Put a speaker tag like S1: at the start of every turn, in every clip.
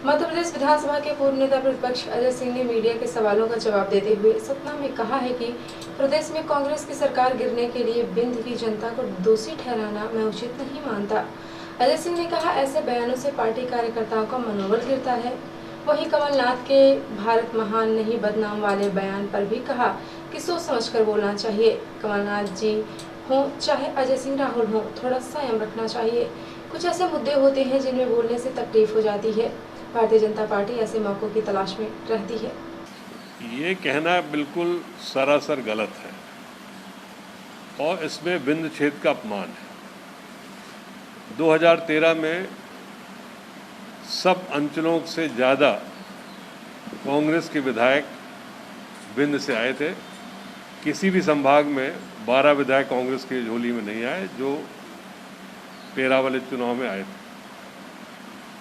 S1: मध्य प्रदेश विधानसभा के पूर्व नेता प्रतिपक्ष अजय सिंह ने मीडिया के सवालों का जवाब देते हुए सतना में कहा है कि प्रदेश में कांग्रेस की सरकार गिरने के लिए बिंद की जनता को दोषी ठहराना मैं उचित नहीं मानता। अजय सिंह ने कहा, ऐसे बयानों से पार्टी कार्यकर्ताओं का मनोबल गिरता है। वहीं कमलनाथ के भारत महान नहीं बदनाम वाले बयान पर भी कहा कि सोच समझकर बोलना चाहिए। कमलनाथ जी हों चाहे अजय सिंह राहुल हों, थोड़ा संयम रखना चाहिए। कुछ ऐसे मुद्दे होते हैं जिनमें बोलने से तकलीफ हो जाती है। भारतीय जनता पार्टी ऐसे मौकों की तलाश में रहती है।
S2: ये कहना बिल्कुल सरासर गलत है और इसमें बिंद छेद का अपमान है। 2013 में सब अंचलों से ज़्यादा कांग्रेस के विधायक बिंद से आए थे। किसी भी संभाग में 12 विधायक कांग्रेस के झोली में नहीं आए जो 13 वाले चुनाव में आए थे।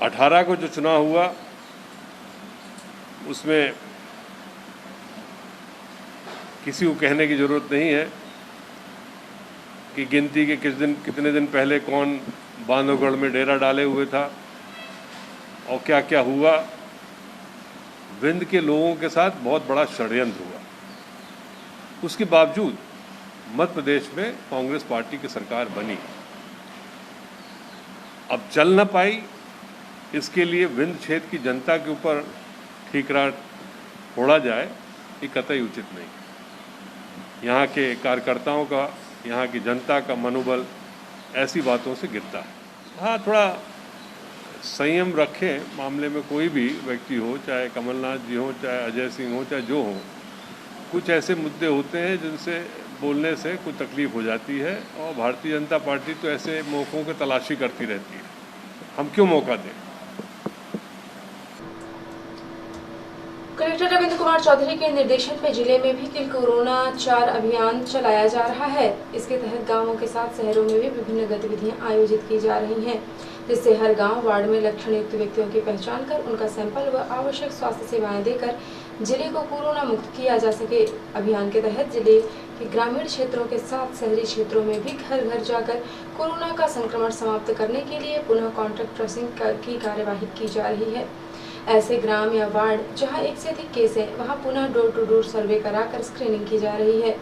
S2: 18 को जो चुनाव हुआ उसमें किसी को कहने की ज़रूरत नहीं है कि गिनती के कितने दिन पहले कौन बांधवगढ़ में डेरा डाले हुए था और क्या क्या हुआ। विंध्य के लोगों के साथ बहुत बड़ा षड्यंत्र हुआ। उसके बावजूद मध्य प्रदेश में कांग्रेस पार्टी की सरकार बनी। अब चल न पाई, इसके लिए विंध्य क्षेत्र की जनता के ऊपर ठीकरा फोड़ा जाए, ये कतई उचित नहीं। यहाँ के कार्यकर्ताओं का, यहाँ की जनता का मनोबल ऐसी बातों से गिरता है। हाँ, थोड़ा संयम रखें। मामले में कोई भी व्यक्ति हो, चाहे कमलनाथ जी हो, चाहे अजय सिंह हो, चाहे जो हो, कुछ ऐसे मुद्दे होते हैं जिनसे बोलने से कुछ तकलीफ हो जाती है और भारतीय जनता पार्टी तो ऐसे मौक़ों की तलाशी करती रहती है। हम क्यों मौका दें।
S1: कलेक्टर रविंद्र कुमार चौधरी के निर्देशन में जिले में भी किल कोरोना 4 अभियान चलाया जा रहा है। इसके तहत गांवों के साथ शहरों में भी विभिन्न गतिविधियां आयोजित की जा रही हैं, जिससे हर गांव वार्ड में लक्षण युक्त व्यक्तियों की पहचान कर उनका सैंपल व आवश्यक स्वास्थ्य सेवाएं देकर जिले को कोरोना मुक्त किया जा सके। अभियान के तहत जिले के ग्रामीण क्षेत्रों के साथ शहरी क्षेत्रों में भी घर घर जाकर कोरोना का संक्रमण समाप्त करने के लिए पुनः कॉन्टैक्ट ट्रेसिंग की कार्यवाही की जा रही है। ऐसे ग्राम या वार्ड जहां एक से अधिक केस है, वहां पुनः डोर टू डोर सर्वे कराकर स्क्रीनिंग की जा रही है।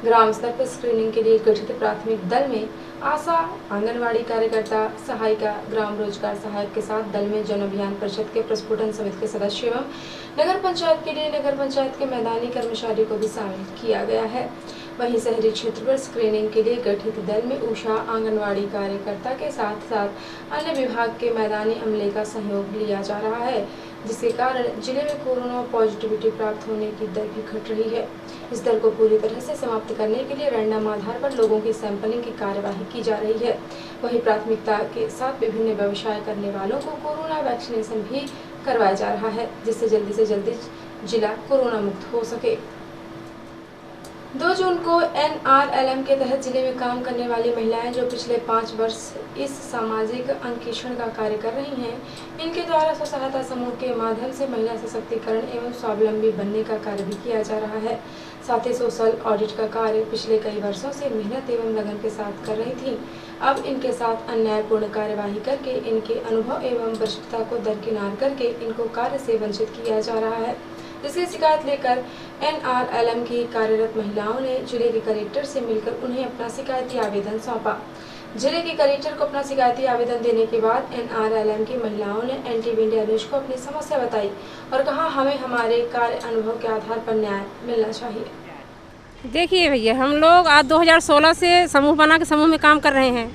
S1: ग्राम स्तर पर स्क्रीनिंग के लिए गठित प्राथमिक दल में आशा, आंगनवाड़ी कार्यकर्ता, सहायिका, ग्राम रोजगार सहायक के साथ दल में जन अभियान परिषद के प्रस्फुटन समिति के सदस्य एवं नगर पंचायत के लिए नगर पंचायत के मैदानी कर्मचारी को भी शामिल किया गया है। वहीं शहरी क्षेत्र पर स्क्रीनिंग के लिए गठित दल में उषा, आंगनवाड़ी कार्यकर्ता के साथ साथ अन्य विभाग के मैदानी अमले का सहयोग लिया जा रहा है, जिसके कारण जिले में कोरोना पॉजिटिविटी प्राप्त होने की दर भी घट रही है। इस दर को पूरी तरह से समाप्त करने के लिए रैंडम आधार पर लोगों की सैंपलिंग की कार्यवाही की जा रही है। वहीं प्राथमिकता के साथ विभिन्न व्यवसाय करने वालों को कोरोना वैक्सीनेशन भी करवाया जा रहा है, जिससे जल्दी से जल्दी जिला कोरोना मुक्त हो सके। 2 जून को NRLM के तहत जिले में काम करने वाली महिलाएं जो पिछले 5 वर्ष इस सामाजिक अंकेक्षण का कार्य कर रही हैं, इनके द्वारा स्व सहायता समूह के माध्यम से महिला सशक्तिकरण एवं स्वावलंबी बनने का कार्य भी किया जा रहा है। साथ ही सोशल ऑडिट का कार्य पिछले कई वर्षों से मेहनत एवं लगन के साथ कर रही थी। अब इनके साथ अन्यायपूर्ण कार्यवाही करके इनके अनुभव एवं वरिष्ठता को दरकिनार करके इनको कार्य से वंचित किया जा रहा है, जिसकी शिकायत लेकर NRLM की कार्यरत महिलाओं ने जिले के कलेक्टर से मिलकर उन्हें अपना शिकायती आवेदन सौंपा। जिले के कलेक्टर को अपना शिकायती आवेदन देने के बाद NRLM की महिलाओं ने NTV इंडिया न्यूज को अपनी समस्या बताई और कहा, हमें हमारे कार्य अनुभव के आधार पर न्याय मिलना चाहिए।
S3: देखिए भैया, हम लोग आज 2016 से समूह बना के समूह में काम कर रहे हैं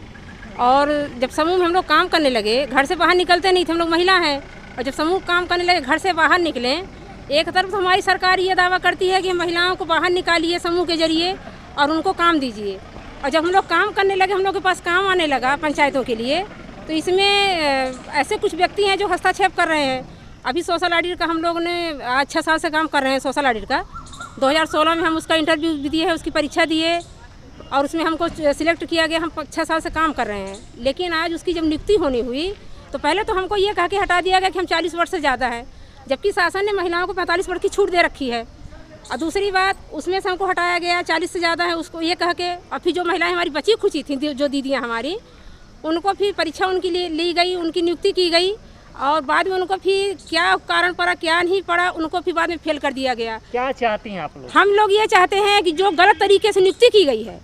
S3: और जब समूह में हम लोग काम करने लगे, घर से बाहर निकलते नहीं थे, हम लोग महिला हैं, और जब समूह काम करने लगे, घर से बाहर निकले, एक तरफ तो हमारी सरकार ये दावा करती है कि महिलाओं को बाहर निकालिए समूह के जरिए और उनको काम दीजिए, और जब हम लोग काम करने लगे, हम लोग के पास काम आने लगा पंचायतों के लिए, तो इसमें ऐसे कुछ व्यक्ति हैं जो हस्तक्षेप कर रहे हैं। अभी सोशल ऑडिट का हम लोग ने आज 6 साल से काम कर रहे हैं। सोशल ऑडिट का 2016 में हम उसका इंटरव्यू भी दिए हैं, उसकी परीक्षा दिए और उसमें हमको सिलेक्ट किया गया। हम 6 साल से काम कर रहे हैं, लेकिन आज उसकी जब नियुक्ति होनी हुई तो पहले तो हमको ये कहा कि हटा दिया गया कि हम 40 वर्ष से ज़्यादा है, जबकि शासन ने महिलाओं को 45 वर्ष की छूट दे रखी है। और दूसरी बात, उसमें से हमको हटाया गया 40 से ज़्यादा है उसको ये कह के, और फिर जो महिलाएं हमारी बची खुची थी, जो दीदियां हमारी, उनको फिर परीक्षा उनकी ली गई, उनकी नियुक्ति की गई और बाद में उनको फिर क्या कारण पड़ा क्या नहीं पड़ा, उनको फिर बाद में फेल कर दिया गया।
S4: क्या चाहती हैं आप लोग?
S3: हम लोग ये चाहते हैं कि जो गलत तरीके से नियुक्ति की गई है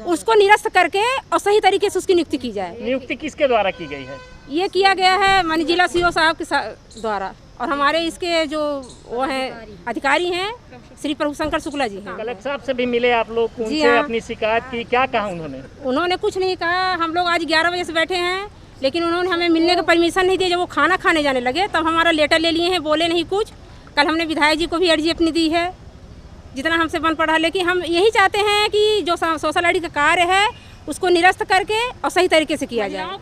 S3: उसको निरस्त करके और सही तरीके से उसकी नियुक्ति की जाए।
S4: नियुक्ति किसके द्वारा की गई है?
S3: ये किया गया है माननीय जिला सीओ साहब के द्वारा, और हमारे इसके जो वो हैं अधिकारी हैं श्री प्रभुशंकर शुक्ला जी हैं।
S4: कलेक्टर साहब से भी मिले आप लोग?
S3: जी
S4: उनसे
S3: हाँ।
S4: अपनी शिकायत की, क्या कहा उन्होंने?
S3: उन्होंने कुछ नहीं कहा। हम लोग आज 11 बजे से बैठे हैं, लेकिन उन्होंने हमें मिलने का परमिशन नहीं दिया। जब वो खाना खाने जाने लगे तब हमारा लेटर ले लिए हैं, बोले नहीं कुछ। कल हमने विधायक जी को भी अर्जी अपनी दी है जितना हमसे बन पड़ा। लेकिन हम यही चाहते हैं कि जो सोशल आईडी का कार्य है उसको निरस्त करके और सही तरीके से किया जाए।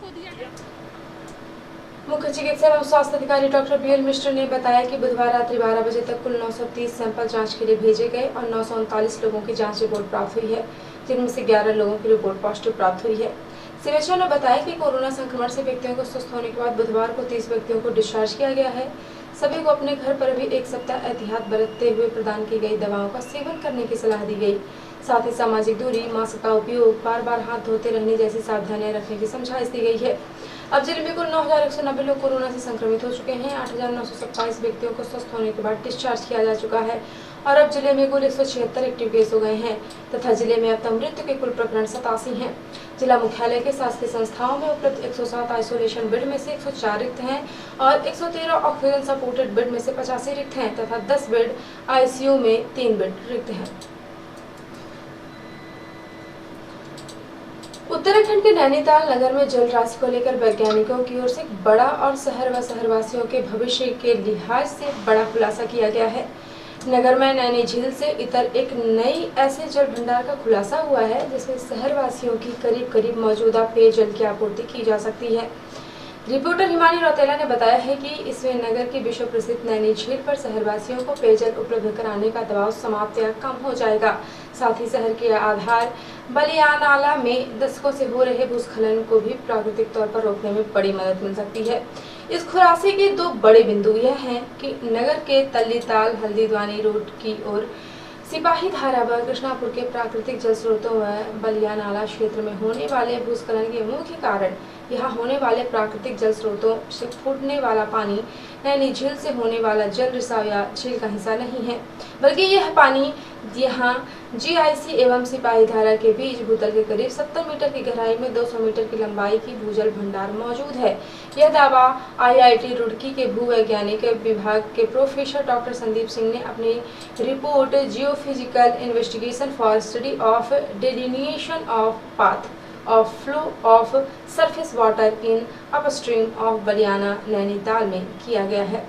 S1: मुख्य चिकित्सा एवं स्वास्थ्य अधिकारी डॉक्टर BL मिश्र ने बताया कि बुधवार रात्रि 12 बजे तक कुल 930 सैंपल जांच के लिए भेजे गए और 939 लोगों की जांच रिपोर्ट प्राप्त हुई है, जिनमें से 11 लोगों की रिपोर्ट पॉजिटिव प्राप्त हुई है। सिवेशा ने बताया कि कोरोना संक्रमण से व्यक्तियों को स्वस्थ होने के बाद बुधवार को 30 व्यक्तियों को डिस्चार्ज किया गया है। सभी को अपने घर पर भी 1 सप्ताह एहतियात बरतते हुए प्रदान की गई दवाओं का सेवन करने की सलाह दी गई। साथ ही सामाजिक दूरी, मास्क का उपयोग, बार-बार हाथ धोते रहने जैसी सावधानियां रखने की समझाइश दी गई है। अब जिले में कुल 9190 लोग कोरोना से संक्रमित हो चुके हैं। 8927 व्यक्तियों को स्वस्थ होने के बाद डिस्चार्ज किया जा चुका है और अब जिले में कुल 176 एक्टिव केस हो गए हैं तथा जिले में अब तक मृत्यु के कुल प्रकरण 87 हैं। जिला मुख्यालय के शासकीय संस्थाओं में उपलब्ध 107 आइसोलेशन बेड में से 104 रिक्त हैं और 113 ऑक्सीजन सपोर्टेड बेड में से 85 रिक्त हैं तथा 10 बेड ICU में 3 बेड रिक्त हैं। उत्तराखंड के नैनीताल नगर में जल राशि को लेकर वैज्ञानिकों की ओर से एक बड़ा और शहर व शहरवासियों के भविष्य के लिहाज से बड़ा खुलासा किया गया है। नगर में नैनी झील से इतर एक नई ऐसे जल भंडार का खुलासा हुआ है जिसमें शहरवासियों की करीब करीब मौजूदा पेयजल की आपूर्ति की जा सकती है। रिपोर्टर हिमानी रौतेला ने बताया है कि इसमें नगर की विश्व प्रसिद्ध नैनी झील पर शहरवासियों को पेयजल उपलब्ध कराने का दबाव समाप्त या कम हो जाएगा। साथ ही शहर के आधार बलियानाला में दशकों से हो रहे भूस्खलन को भी प्राकृतिक तौर पर रोकने में बड़ी मदद मिल सकती है। इस खुलासे के 2 बड़े बिंदु यह हैं कि नगर के तल्लीताल हल्दीद्वानी रोड की ओर सिपाही धारा व कृष्णापुर के प्राकृतिक जल स्रोतों व बलियानाला क्षेत्र में होने वाले भूस्खलन के मुख्य कारण यहाँ होने वाले प्राकृतिक जल स्रोतों से फूटने वाला पानी नैनी झील से होने वाला जल रिसाव या झील का हिस्सा नहीं है, बल्कि यह पानी यहाँ GIC एवं सिपाही धारा के बीच भूतल के करीब 70 मीटर की गहराई में 200 मीटर की लंबाई की भूजल भंडार मौजूद है। यह दावा IIT रुड़की के भूवैज्ञानिक विभाग के प्रोफेसर डॉक्टर संदीप सिंह ने अपनी report geophysical investigation for study of delineation of path of flow of surface water in upstream of Baliyana Nainital में किया गया है।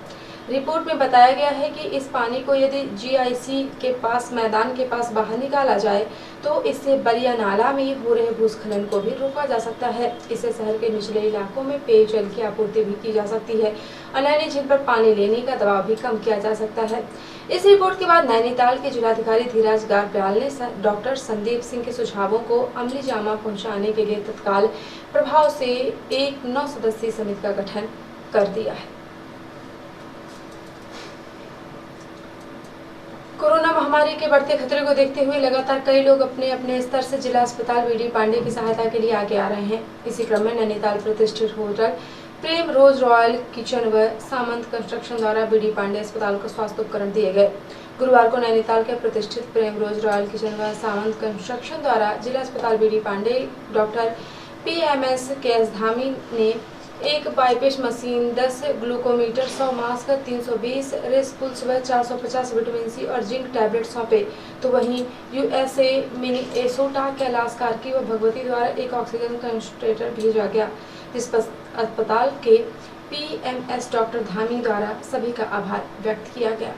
S1: रिपोर्ट में बताया गया है कि इस पानी को यदि GIC के पास मैदान के पास बाहर निकाला जाए तो इससे बलियानाला में हो रहे भूस्खलन को भी रोका जा सकता है। इससे शहर के निचले इलाकों में पेयजल की आपूर्ति भी की जा सकती है और नैनी झील पर पानी लेने का दबाव भी कम किया जा सकता है। इस रिपोर्ट के बाद नैनीताल के जिलाधिकारी धीराज गारब्याल ने डॉक्टर संदीप सिंह के सुझावों को अमली जामा पहुंचाने के लिए तत्काल प्रभाव से एक 9 सदस्यीय समिति का गठन कर दिया है। कोरोना महामारी के बढ़ते खतरे को देखते हुए लगातार कई लोग अपने अपने स्तर से जिला अस्पताल BD पांडे की सहायता के लिए आगे आ रहे हैं। इसी क्रम में नैनीताल प्रतिष्ठित होटल प्रेम रोज रॉयल किचन व सामंत कंस्ट्रक्शन द्वारा BD पांडे अस्पताल को स्वास्थ्य उपकरण दिए गए। गुरुवार को नैनीताल के प्रतिष्ठित प्रेम रोज रॉयल किचन व सामंत कंस्ट्रक्शन द्वारा जिला अस्पताल BD Pandey doctor PMS KS Dhami ने 1 BiPAP machine, 10 glucometer, 100 mask, 320 respules व 450 विटामिन C और जिंक टैबलेट सौंपे। तो वहीं USA मिनीसोटा कैलाश कार्की व भगवती द्वारा 1 ऑक्सीजन कंसंट्रेटर भेजा गया, जिस पर अस्पताल के PMS डॉक्टर धामी द्वारा सभी का आभार व्यक्त किया गया।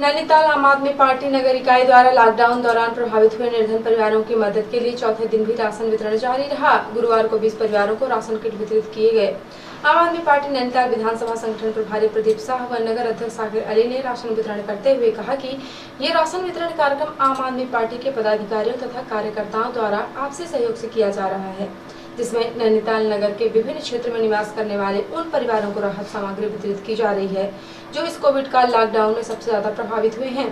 S1: नैनीताल आम आदमी पार्टी नगर इकाई द्वारा लॉकडाउन दौरान प्रभावित हुए निर्धन परिवारों की मदद के लिए चौथे दिन भी राशन वितरण जारी रहा। गुरुवार को 20 परिवारों को राशन किट वितरित किए गए। आम आदमी पार्टी नैनीताल विधानसभा संगठन प्रभारी प्रदीप शाह व नगर अध्यक्ष साकिर अली ने राशन वितरण करते हुए कहा कि ये राशन वितरण कार्यक्रम आम आदमी पार्टी के पदाधिकारियों तथा कार्यकर्ताओं द्वारा आपसी सहयोग से किया जा रहा है, जिसमें नैनीताल नगर के विभिन्न क्षेत्र में निवास करने वाले उन परिवारों को राहत सामग्री वितरित की जा रही है जो इस कोविड काल लॉकडाउन में सबसे ज्यादा प्रभावित हुए हैं।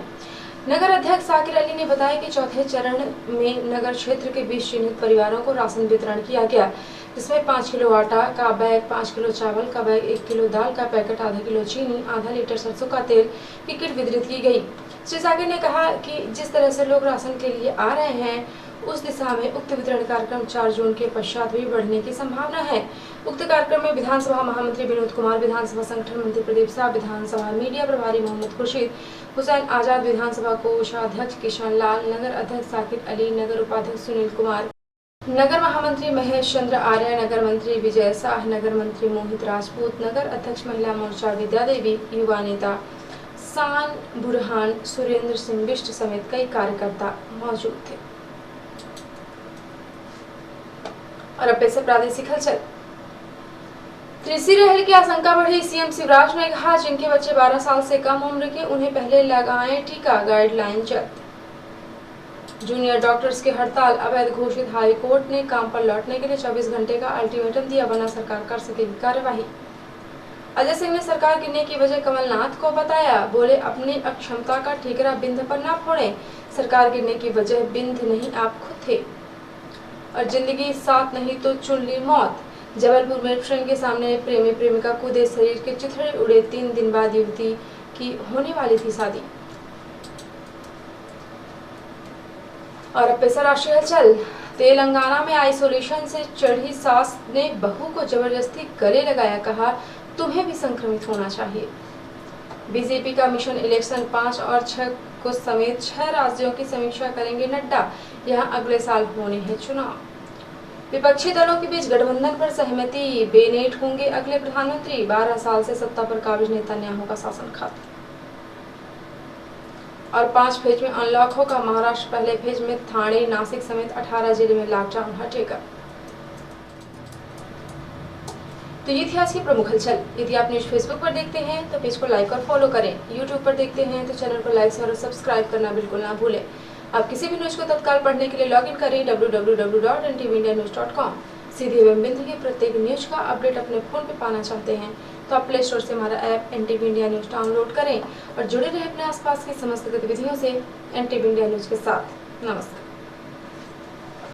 S1: नगर अध्यक्ष साकिर अली ने बताया कि चौथे चरण में नगर क्षेत्र के 20 चिन्हित परिवारों को राशन वितरण किया गया, जिसमें 5 किलो आटा का बैग, 5 किलो चावल का बैग, 1 किलो दाल का पैकेट, आधा किलो चीनी, आधा लीटर सरसों का तेल की किट वितरित की गई। श्री सागर ने कहा कि जिस तरह से लोग राशन के लिए आ रहे हैं, उस दिशा में उक्त वितरण कार्यक्रम 4 जून के पश्चात भी बढ़ने की संभावना है। उक्त कार्यक्रम में विधानसभा महामंत्री विनोद कुमार, विधानसभा संगठन मंत्री प्रदीप शाह, विधानसभा मीडिया प्रभारी मोहम्मद खुर्शीद हुसैन आजाद, विधानसभा कोषाध्यक्ष किशन लाल, नगर अध्यक्ष साकिब अली, नगर उपाध्यक्ष सुनील कुमार, नगर महामंत्री महेश चंद्र आर्य, नगर मंत्री विजय शाह, नगर मंत्री मोहित राजपूत, नगर अध्यक्ष महिला मोर्चा विद्या देवी, युवा नेता सान बुरहान, सुरेंद्र सिंह बिष्ट समेत कई कार्यकर्ता मौजूद थे। और अब से प्रादेशिक हलचल। त्रिशिर की आशंका बढ़ी, सीएम शिवराज ने कहा जिनके बच्चे 12 साल से कम उम्र के उन्हें पहले लगाएं टीका, गाइडलाइन जल्द। जूनियर डॉक्टर्स की हड़ताल अवैध घोषित, हाई कोर्ट ने काम पर लौटने के लिए 24 घंटे का अल्टीमेटम दिया, वरना सरकार कर सकेगी कार्यवाही। अजय सिंह ने सरकार गिरने की वजह कमलनाथ को बताया, बोले अपनी अक्षमता का ठीकरा बिंद पर ना फोड़ें, सरकार गिरने की वजह बिंद नहीं आप खुद थे। और जिंदगी साथ नहीं तो चुन ली मौत, जबलपुर में ट्रेन के सामने प्रेमी प्रेमिका कूदे, शरीर के चिथड़े उड़े, 3 दिन बाद युवती की होने वाली थी शादी। और अब पेशा राष्ट्रीय हलचल। तेलंगाना में आइसोलेशन से चढ़ी सास ने बहू को जबरदस्ती गले लगाया, कहा तुम्हें भी संक्रमित होना चाहिए। बीजेपी का मिशन इलेक्शन 5 और 6 को समेत 6 राज्यों की समीक्षा करेंगे नड्डा, यहां अगले साल होने हैं चुनाव। विपक्षी दलों के बीच गठबंधन पर सहमति, बेनेट होंगे अगले प्रधानमंत्री, 12 साल से सत्ता पर काबिज नेतन्याहू का शासन खत्म। और 5 फेज में अनलॉक होगा महाराष्ट्र, पहले फेज में ठाणे, नासिक समेत 18 जिले में लॉकडाउन हटेगा। तो ये थी आज की प्रमुख हलचल। यदि आप न्यूज फेसबुक पर देखते हैं तो पेज को लाइक और फॉलो करें, यूट्यूब पर देखते हैं तो चैनल को लाइक और सब्सक्राइब करना बिल्कुल ना भूलें। आप किसी भी न्यूज को तत्काल पढ़ने के लिए लॉगिन करें www.ntvindianews.com। सीधी एवं बिंदु की प्रत्येक न्यूज का अपडेट अपने फोन पे पाना चाहते हैं तो आप प्ले स्टोर से हमारा app NTV India news download करें और जुड़े रहे अपने आसपास की समस्त गतिविधियों से NTV इंडिया न्यूज के साथ। नमस्कार।